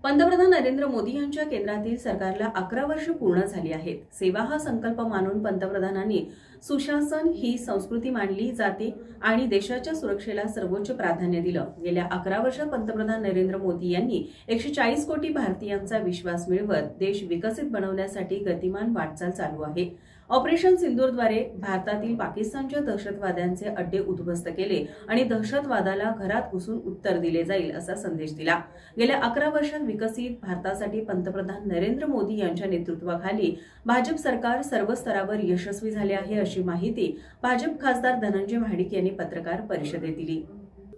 पंतप्रधान नरेंद्र मोदी यांच्या केंद्रातील सरकारला 11 वर्ष पूर्ण झाली आहेत. सेवा हा संकल्प मानून पंतप्रधानांनी सुशासन ही संस्कृती मानली जाते आणि देशाच्या सुरक्षेला सर्वोच्च प्राधान्य दिलं. गेल्या 11 वर्षात पंतप्रधान नरेंद्र मोदी यांनी 140 कोटी भारतीयांचा विश्वास मिळवत देश विकसित बनवण्यासाठी गतिमान वाटचाल चालू आहे. ऑपरेशन सिंदूरद्वारे भारतातील पाकिस्तानच्या दहशतवाद्यांचे अड्डे उद्ध्वस्त केले आणि दहशतवादाला घरात घुसून उत्तर दिले जाईल असा संदेश दिला. गेल्या 11 वर्षात विकसित भारतासाठी पंतप्रधान नरेंद्र मोदी यांच्या नेतृत्वाखाली भाजप सरकार सर्व स्तरावर यशस्वी झाले आहे, अशी माहिती भाजप खासदार धनंजय महाडिक यांनी पत्रकार परिषदेत दिली.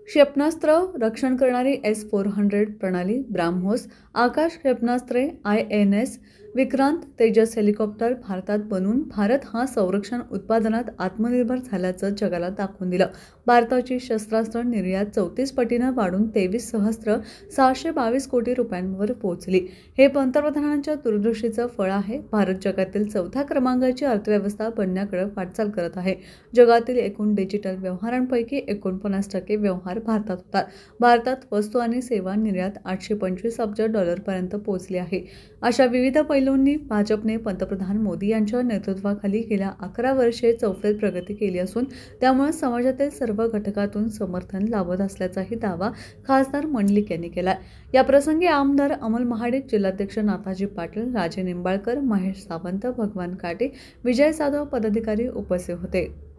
क्षेपणास्त्र रक्षण करणारी S-400 प्रणाली, ब्राह्मोस आकाश क्षेपणास्त्रे, INS विक्रांत, तेजस हेलिकॉप्टर भारतात बनवून भारत हा संरक्षण उत्पादनात आत्मनिर्भर झाल्याचं जगाला दाखवून दिलं. भारताची शस्त्रास्त्र निर्यात 34 पटीनं वाढून 23,622 कोटी रुपयांवर पोहोचली. हे पंतप्रधानांच्या दूरदृष्टीचं फळ आहे. भारत जगातील 4थ्या क्रमांकाची अर्थव्यवस्था बनण्याकडे वाटचाल करत आहे. जगातील एकूण डिजिटल व्यवहारांपैकी 49% व्यवहार भारतात होतात. भारतात वस्तू आणि सेवा निर्यात $825 अब्ज पर्यंत पोहोचली आहे. अशा विविध पैलूंनी भाजपने पंतप्रधान मोदी यांच्या नेतृत्वाखाली गेल्या 11 वर्षे चौफेर प्रगती केली असून त्यामुळे समाजातील सर्व घटकातून समर्थन लाभत असल्याचाही दावा खासदार मंडलिक यांनी केला. या प्रसंगी आमदार अमल महाडिक, जिल्हाध्यक्ष नाथाजी पाटील, राजे निंबाळकर, महेश सावंत, भगवान काटे, विजय जाधव पदाधिकारी उपस्थित होते.